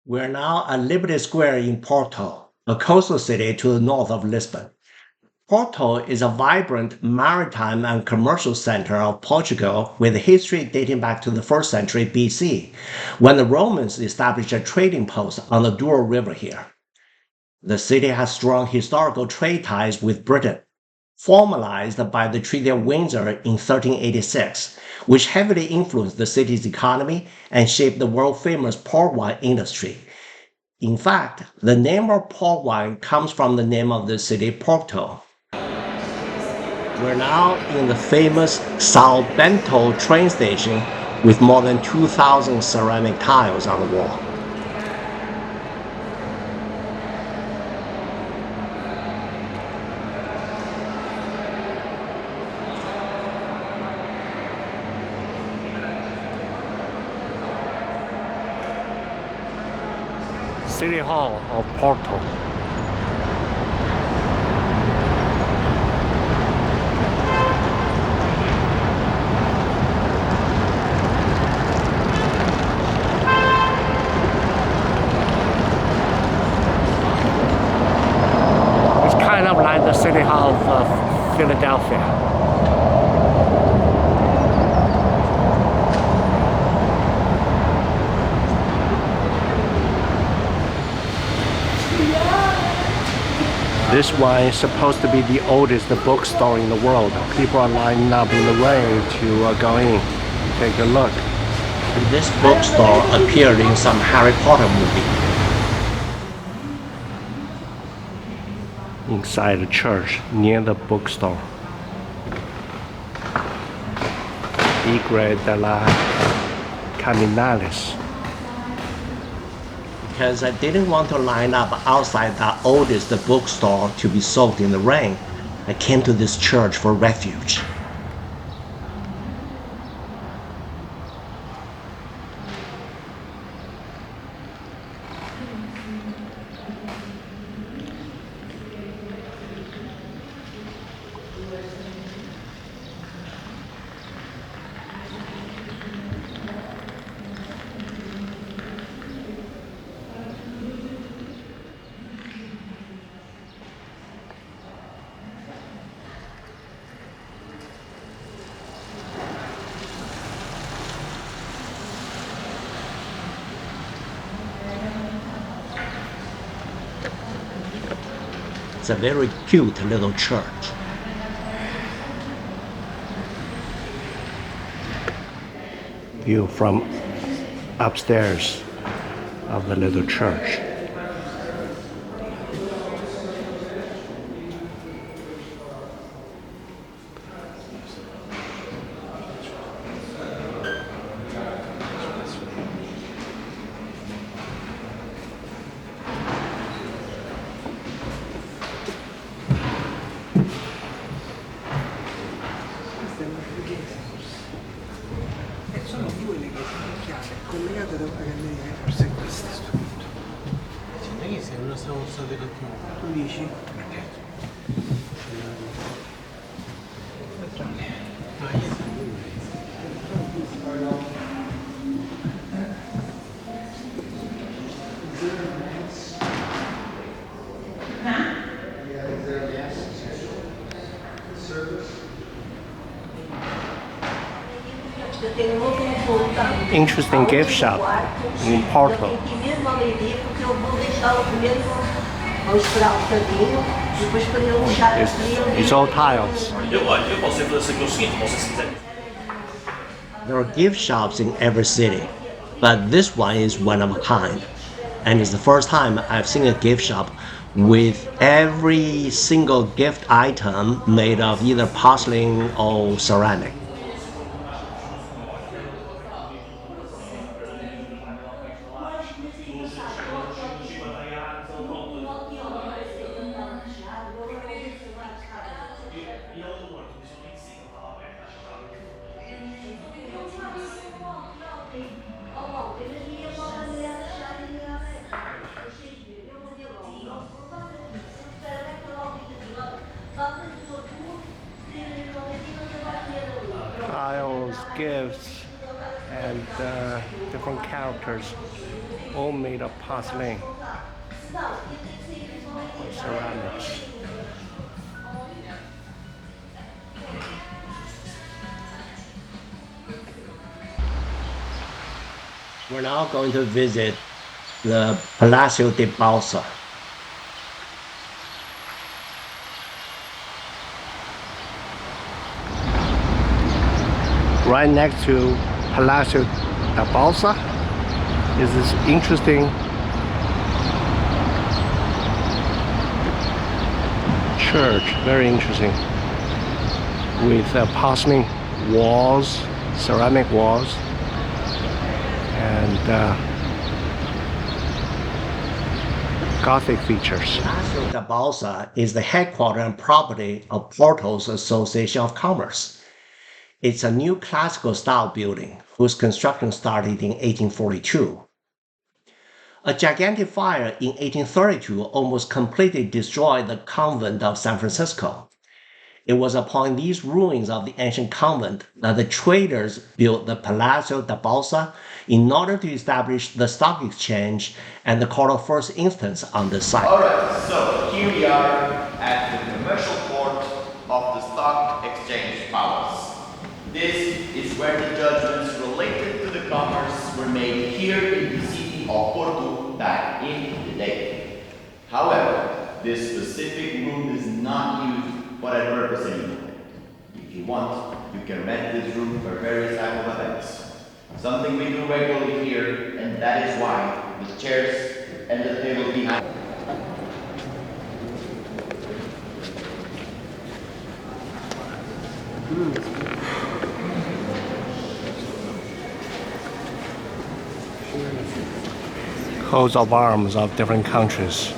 We're now at Liberty Square in Porto, a coastal city to the north of Lisbon. Porto is a vibrant maritime and commercial center of Portugal with a history dating back to the 1st century BC, when the Romans established a trading post on the Douro River here. The city has strong historical trade ties with Britain, formalized by the Treaty of Windsor in 1386, which heavily influenced the city's economy and shaped the world-famous port wine industry. In fact, the name of port wine comes from the name of the city Porto. We're now in the famous Sao Bento train station with more than 2,000 ceramic tiles on the wall. City Hall of Porto. It's kind of like the City Hall of Philadelphia. This one is supposed to be the oldest bookstore in the world. People are lining up in the rain to go in. Take a look. This bookstore appeared in some Harry Potter movie. Inside the church, near the bookstore. Igre de la Caminales. Because I didn't want to line up outside the oldest bookstore to be soaked in the rain, I came to this church for refuge. It's a very cute little church. View from upstairs of the little church. Sono due le chiavi collegate da una galleria, forse è questo strumento. Non è che se non siamo stati tutti. Tu dici? Interesting gift shop in Porto. It's all tiles. There are gift shops in every city, but this one is one of a kind. And it's the first time I've seen a gift shop with every single gift item made of either porcelain or ceramic. Tiles, gifts, and and different characters, all made of porcelain or ceramics. We're now going to visit the Palacio da Bolsa. Right next to Palacio da Bolsa is this interesting church, very interesting, with porcelain walls, ceramic walls, and Gothic features. Palacio da Bolsa is the headquarters and property of Porto's Association of Commerce. It's a new classical style building whose construction started in 1842. A gigantic fire in 1832 almost completely destroyed the convent of San Francisco. It was upon these ruins of the ancient convent that the traders built the Palacio da Bolsa in order to establish the stock exchange and the court of first instance on the site. Alright, so here we are at the commercial court of the Stock Exchange Palace. This is where the judgments related to the commerce were made here in the city of Porto back in the day. However, this specific room is not used for that purpose anymore. If you want, you can rent this room for various type of events. Something we do regularly here, and that is why the chairs and the table behind. Coats of arms of different countries.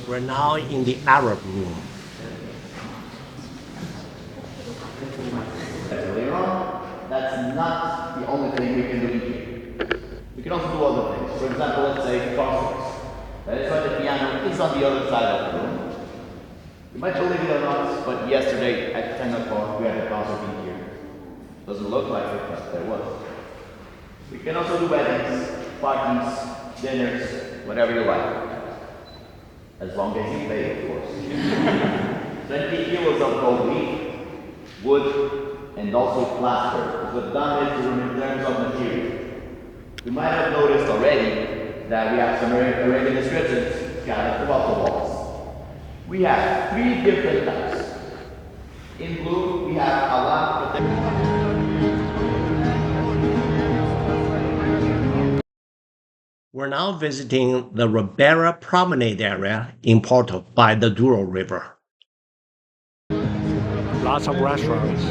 We're now in the Arab room. Later on, that's not the only thing we can do here. We can also do other things. For example, let's say concerts. That is why the piano is on the other side of the room. You might believe it or not, but yesterday at 10 o'clock we had a concert in here. Doesn't look like it, but there was. We can also do weddings, parties, dinners, whatever you like. As long as you pay, of course. 20 kilos of gold leaf, wood, and also plaster is what done it in terms of material. You might have noticed already that we have some Arabian inscriptions scattered throughout the walls. We have 3 different types. In blue, we have Allah. We're now visiting the Ribeira Promenade area in Porto by the Duoro River. Lots of restaurants.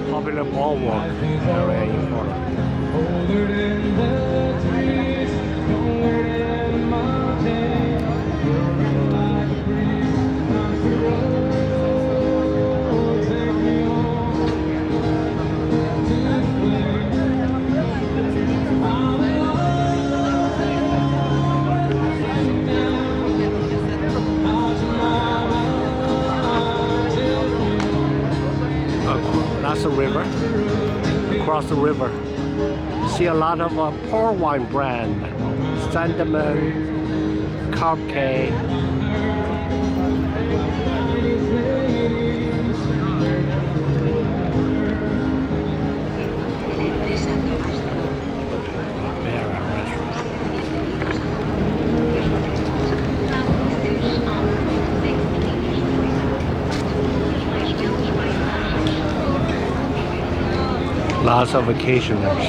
Popular boardwalk area in Porto. That's the river. Across the river, see a lot of port wine brand, Sandeman, Carpe. Lots of vacationers.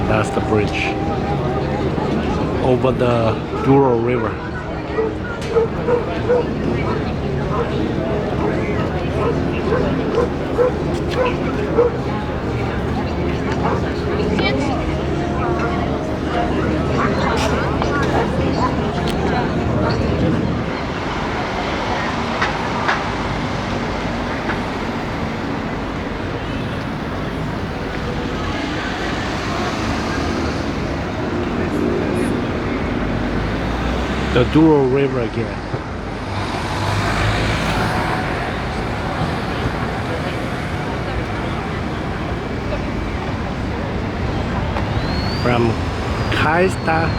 That's the bridge over the Duoro River. The Duoro River again. From Costa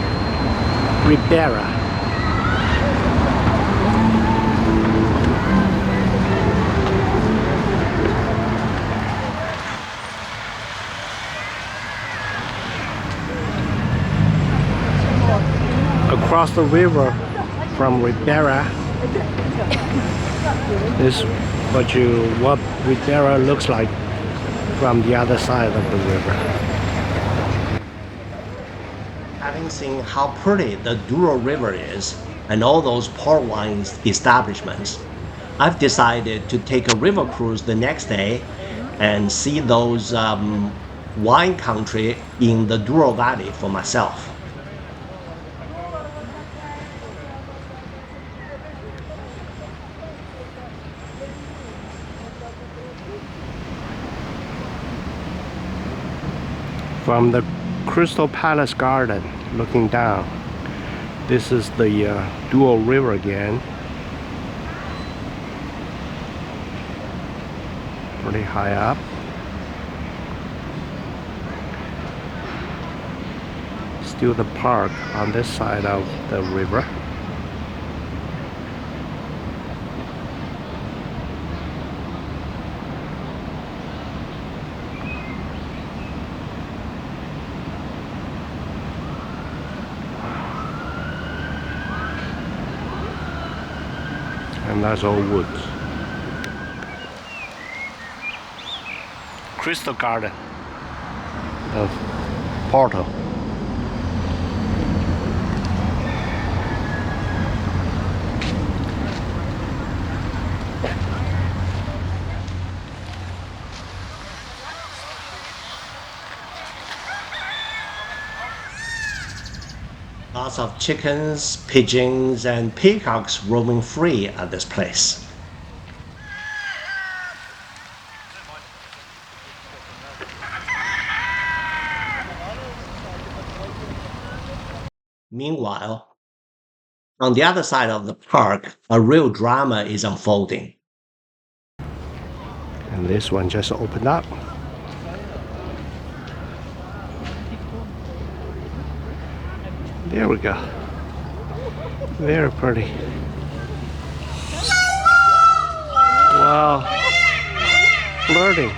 Ribeira. Across the river from Ribeira is what Ribeira looks like from the other side of the river. Having seen how pretty the Duoro River is and all those port wine establishments, I've decided to take a river cruise the next day and see those wine country in the Duoro Valley for myself. From the Crystal Palace Garden, looking down, this is the Duoro River again. Pretty high up. Still the park on this side of the river. And that's all woods. Crystal Garden of Porto. Lots of chickens, pigeons, and peacocks roaming free at this place. Meanwhile, on the other side of the park, a real drama is unfolding. And this one just opened up. There we go. Very pretty. Wow. Flirting.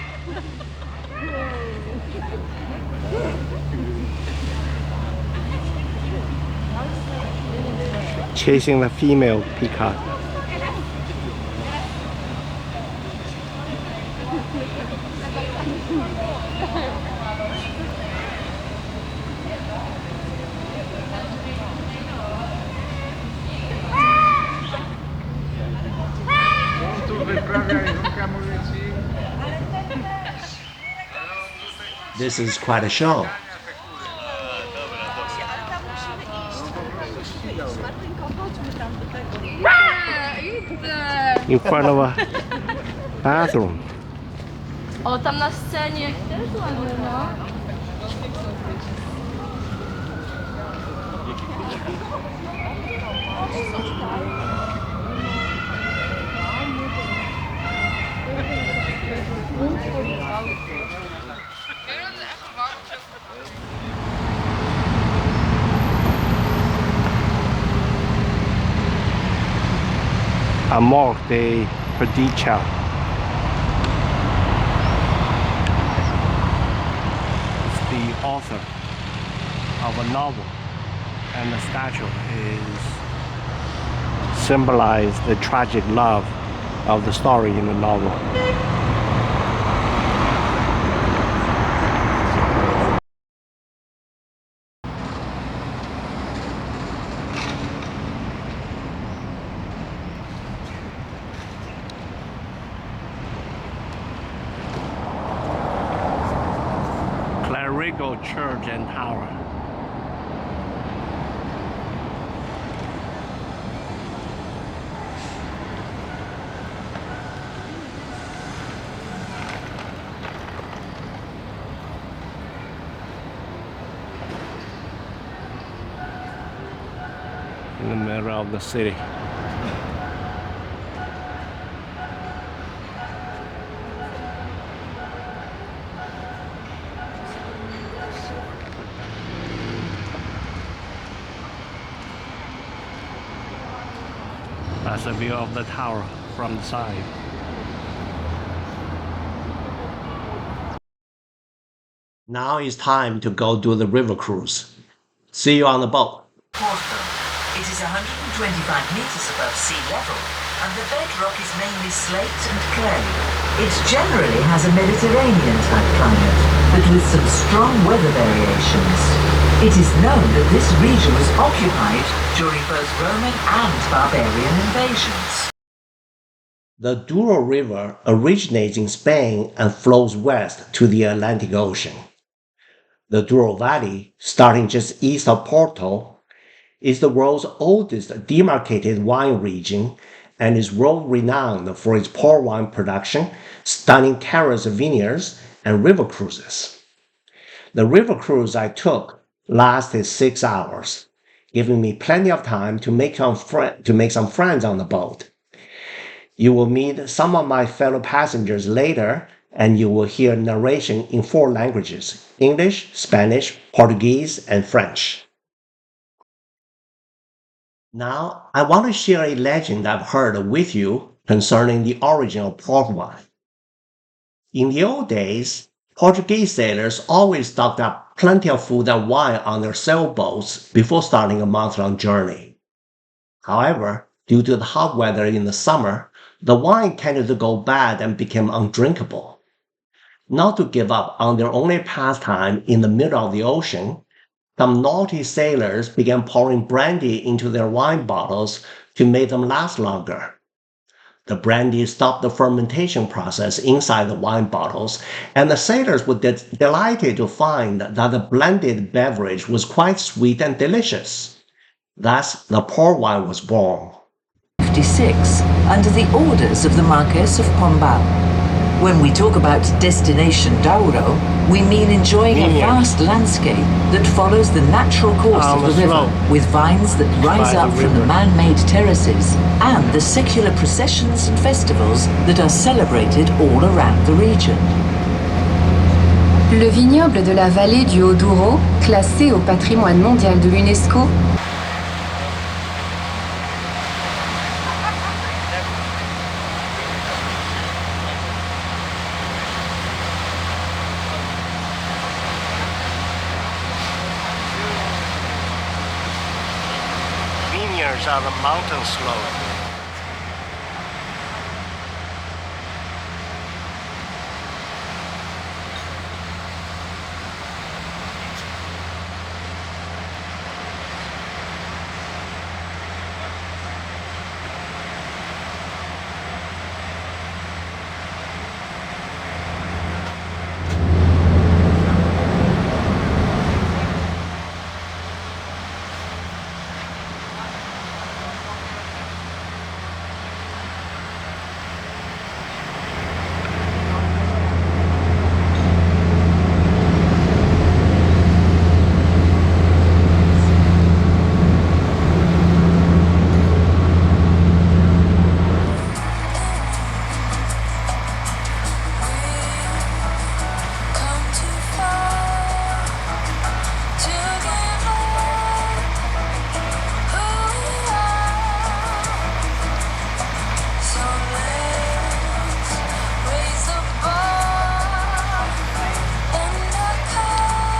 Chasing the female peacock. This is quite a show. In front of a bathroom. O, tam na scenie też ładnie, no. Amor de Perdicha. It's the author of a novel, and the statue is symbolize the tragic love of the story in the novel. Clerigos Church and Tower. In the middle of the city. That's a view of the tower from the side. Now it's time to go do the river cruise. See you on the boat. Porto. It is 125 meters above sea level, and the bedrock is mainly slate and clay. It generally has a Mediterranean-type climate, but with some strong weather variations. It is known that this region was occupied during both Roman and barbarian invasions. The Duoro River originates in Spain and flows west to the Atlantic Ocean. The Duoro Valley, starting just east of Porto, is the world's oldest demarcated wine region and is world-renowned for its port wine production, stunning terrace vineyards, and river cruises. The river cruise I took lasted 6 hours, giving me plenty of time to make some friends on the boat. You will meet some of my fellow passengers later, and you will hear narration in 4 languages: English, Spanish, Portuguese, and French. Now, I want to share a legend I've heard with you concerning the origin of port wine. In the old days, Portuguese sailors always stocked up plenty of food and wine on their sailboats before starting a month-long journey. However, due to the hot weather in the summer, the wine tended to go bad and became undrinkable. Not to give up on their only pastime in the middle of the ocean, some naughty sailors began pouring brandy into their wine bottles to make them last longer. The brandy stopped the fermentation process inside the wine bottles, and the sailors were delighted to find that the blended beverage was quite sweet and delicious. Thus, the port wine was born. 56, under the orders of the Marquess of Pombal. When we talk about destination Douro, we mean enjoying a vast landscape that follows the natural course of the river, with vines that rise up from the man-made terraces, and the secular processions and festivals that are celebrated all around the region. Le vignoble de la vallée du Haut-Douro, classé au patrimoine mondial de l'UNESCO, Vineyards on the mountain slope.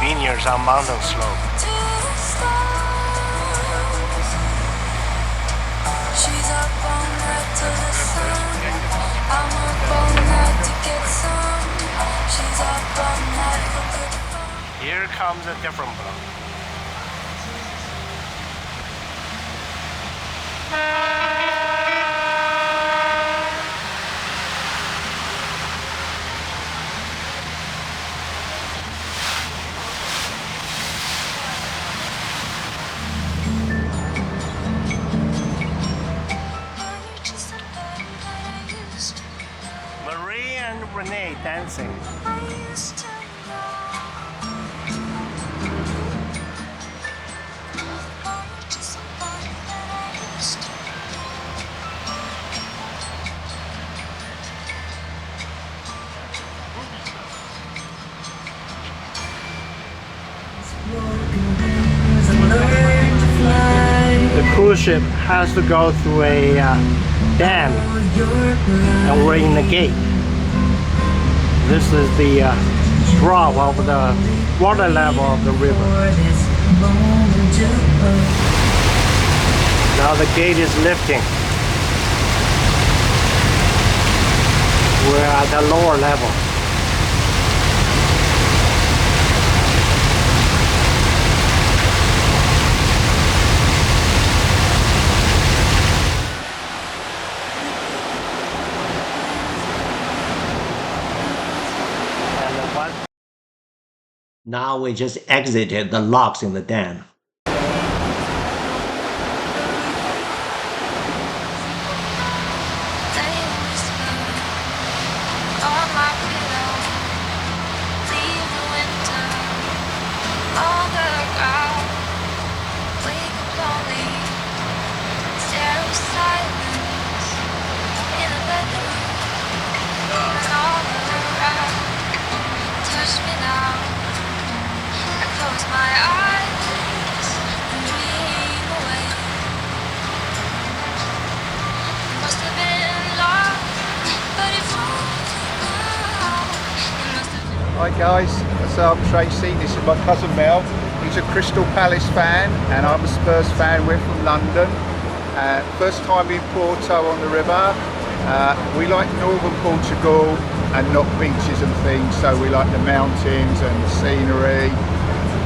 Vineyards on mountain slope. She's up all night till the sun. I'm up all night to get some. She's up all night for good fun. Here comes a different boat. and Renee dancing. The cruise ship has to go through a dam, and we're in the gate. This is the drop of the water level of the river. Now the gate is lifting. We're at the lower level. Now we just exited the locks in the dam. Hi guys, so I'm Tracy, this is my cousin Mel. He's a Crystal Palace fan and I'm a Spurs fan. We're from London. First time in Porto on the river. We like northern Portugal and not beaches and things, so we like the mountains and the scenery.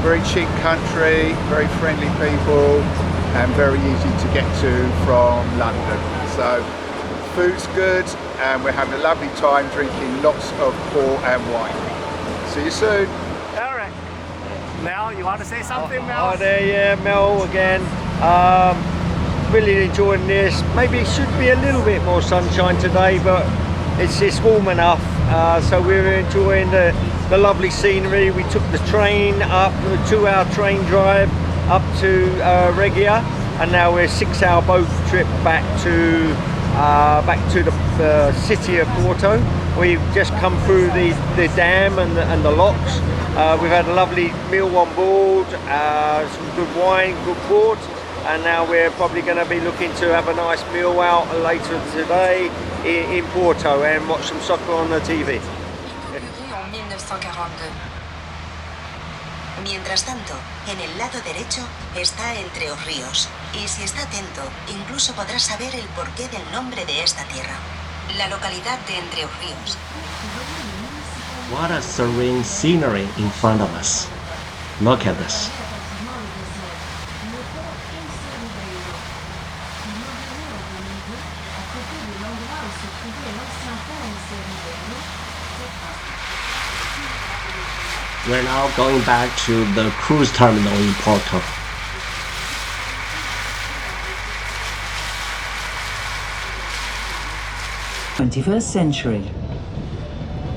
Very cheap country, very friendly people and very easy to get to from London. So food's good and we're having a lovely time drinking lots of port and wine. See you soon. All right. Mel, you want to say something, Mel? Hi there, yeah, Mel again. Really enjoying this. Maybe it should be a little bit more sunshine today, but it's warm enough. So we're enjoying the lovely scenery. We took the train up, a 2-hour train drive up to Regia, and now we're a 6-hour boat trip back to the city of Porto. We've just come through the dam and the locks. We've had a lovely meal on board, some good wine, good port, and now we're probably going to be looking to have a nice meal out later today in Porto and watch some soccer on the TV. En 1942. Mientras tanto, en el lado derecho está Entre los Ríos, y si está atento, incluso podrá saber el porqué del nombre de esta tierra. La localidad de Entre los Ríos. What a serene scenery in front of us. Look at this. We're now going back to the cruise terminal in Porto. #21st century.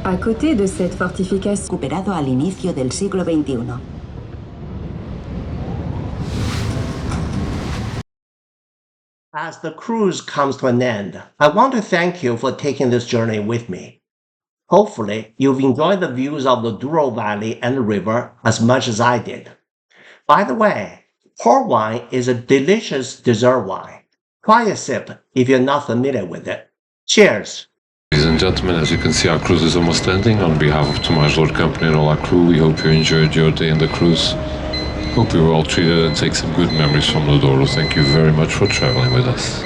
À côté de cette fortification Recuperado al inicio del siglo XXI. As the cruise comes to an end, I want to thank you for taking this journey with me. Hopefully, you've enjoyed the views of the Duoro Valley and the river as much as I did. By the way, port wine is a delicious dessert wine. Try a sip if you're not familiar with it. Cheers! Ladies and gentlemen, as you can see, our cruise is almost ending. On behalf of Tomás Lord Company and all our crew, we hope you enjoyed your day in the cruise. Hope you were all treated and take some good memories from the Douro. Thank you very much for traveling with us.